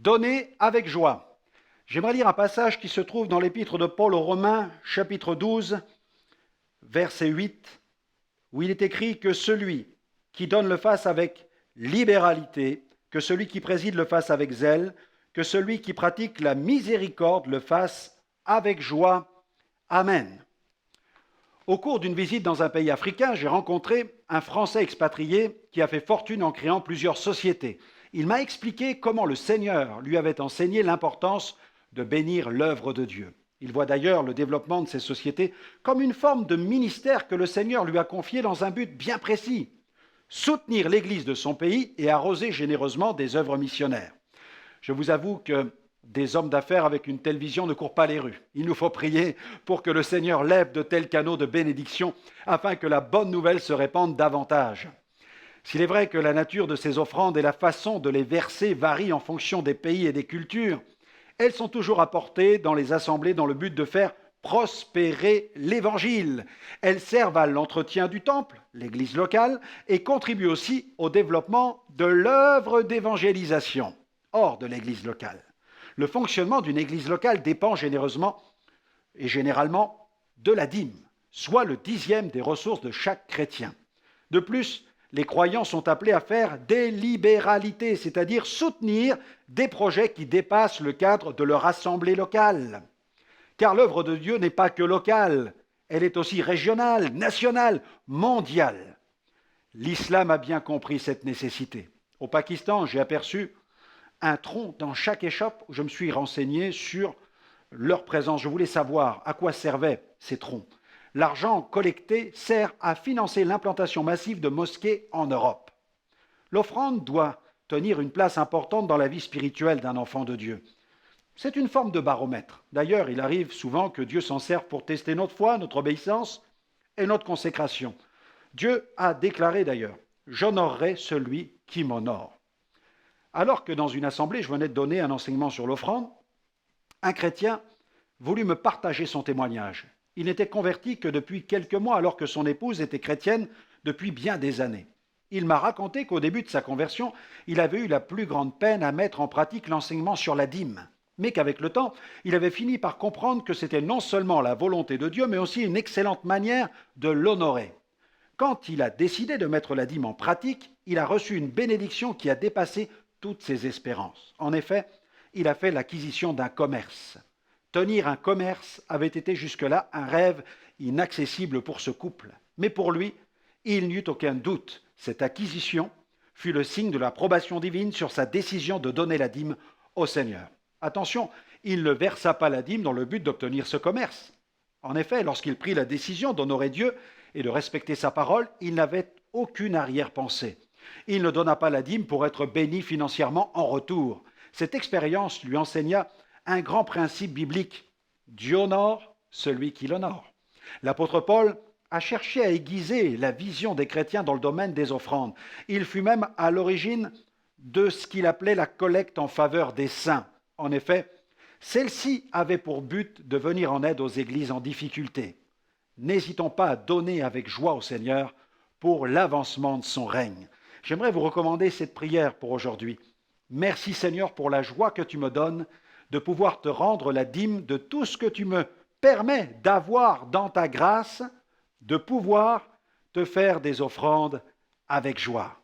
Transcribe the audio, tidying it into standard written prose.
Donnez avec joie. J'aimerais lire un passage qui se trouve dans l'épître de Paul aux Romains, chapitre 12, verset 8, où il est écrit que celui qui donne le fasse avec libéralité, que celui qui préside le fasse avec zèle, que celui qui pratique la miséricorde le fasse avec joie. Amen. Au cours d'une visite dans un pays africain, j'ai rencontré un Français expatrié qui a fait fortune en créant plusieurs sociétés. Il m'a expliqué comment le Seigneur lui avait enseigné l'importance de bénir l'œuvre de Dieu. Il voit d'ailleurs le développement de ces sociétés comme une forme de ministère que le Seigneur lui a confié dans un but bien précis: soutenir l'Église de son pays et arroser généreusement des œuvres missionnaires. Je vous avoue que des hommes d'affaires avec une telle vision ne courent pas les rues. Il nous faut prier pour que le Seigneur lève de tels canaux de bénédiction afin que la bonne nouvelle se répande davantage. S'il est vrai que la nature de ces offrandes et la façon de les verser varient en fonction des pays et des cultures, elles sont toujours apportées dans les assemblées dans le but de faire prospérer l'Évangile. Elles servent à l'entretien du temple, l'Église locale, et contribuent aussi au développement de l'œuvre d'évangélisation hors de l'Église locale. Le fonctionnement d'une Église locale dépend généreusement et généralement de la dîme, soit le 10e des ressources de chaque chrétien. De plus, les croyants sont appelés à faire des libéralités, c'est-à-dire soutenir des projets qui dépassent le cadre de leur assemblée locale. Car l'œuvre de Dieu n'est pas que locale, elle est aussi régionale, nationale, mondiale. L'islam a bien compris cette nécessité. Au Pakistan, j'ai aperçu un tronc dans chaque échoppe où je me suis renseigné sur leur présence. Je voulais savoir à quoi servaient ces troncs. L'argent collecté sert à financer l'implantation massive de mosquées en Europe. L'offrande doit tenir une place importante dans la vie spirituelle d'un enfant de Dieu. C'est une forme de baromètre. D'ailleurs, il arrive souvent que Dieu s'en serve pour tester notre foi, notre obéissance et notre consécration. Dieu a déclaré d'ailleurs « J'honorerai celui qui m'honore ». Alors que dans une assemblée, je venais de donner un enseignement sur l'offrande, un chrétien voulut me partager son témoignage. Il n'était converti que depuis quelques mois, alors que son épouse était chrétienne depuis bien des années. Il m'a raconté qu'au début de sa conversion, il avait eu la plus grande peine à mettre en pratique l'enseignement sur la dîme, mais qu'avec le temps, il avait fini par comprendre que c'était non seulement la volonté de Dieu, mais aussi une excellente manière de l'honorer. Quand il a décidé de mettre la dîme en pratique, il a reçu une bénédiction qui a dépassé toutes ses espérances. En effet, il a fait l'acquisition d'un commerce. Tenir un commerce avait été jusque-là un rêve inaccessible pour ce couple. Mais pour lui, il n'y eut aucun doute. Cette acquisition fut le signe de l'approbation divine sur sa décision de donner la dîme au Seigneur. Attention, il ne versa pas la dîme dans le but d'obtenir ce commerce. En effet, lorsqu'il prit la décision d'honorer Dieu et de respecter sa parole, il n'avait aucune arrière-pensée. Il ne donna pas la dîme pour être béni financièrement en retour. Cette expérience lui enseigna un grand principe biblique: Dieu honore celui qui l'honore. L'apôtre Paul a cherché à aiguiser la vision des chrétiens dans le domaine des offrandes. Il fut même à l'origine de ce qu'il appelait la collecte en faveur des saints. En effet, celle-ci avait pour but de venir en aide aux églises en difficulté. N'hésitons pas à donner avec joie au Seigneur pour l'avancement de son règne. J'aimerais vous recommander cette prière pour aujourd'hui. Merci Seigneur pour la joie que tu me donnes de pouvoir te rendre la dîme de tout ce que tu me permets d'avoir dans ta grâce, de pouvoir te faire des offrandes avec joie.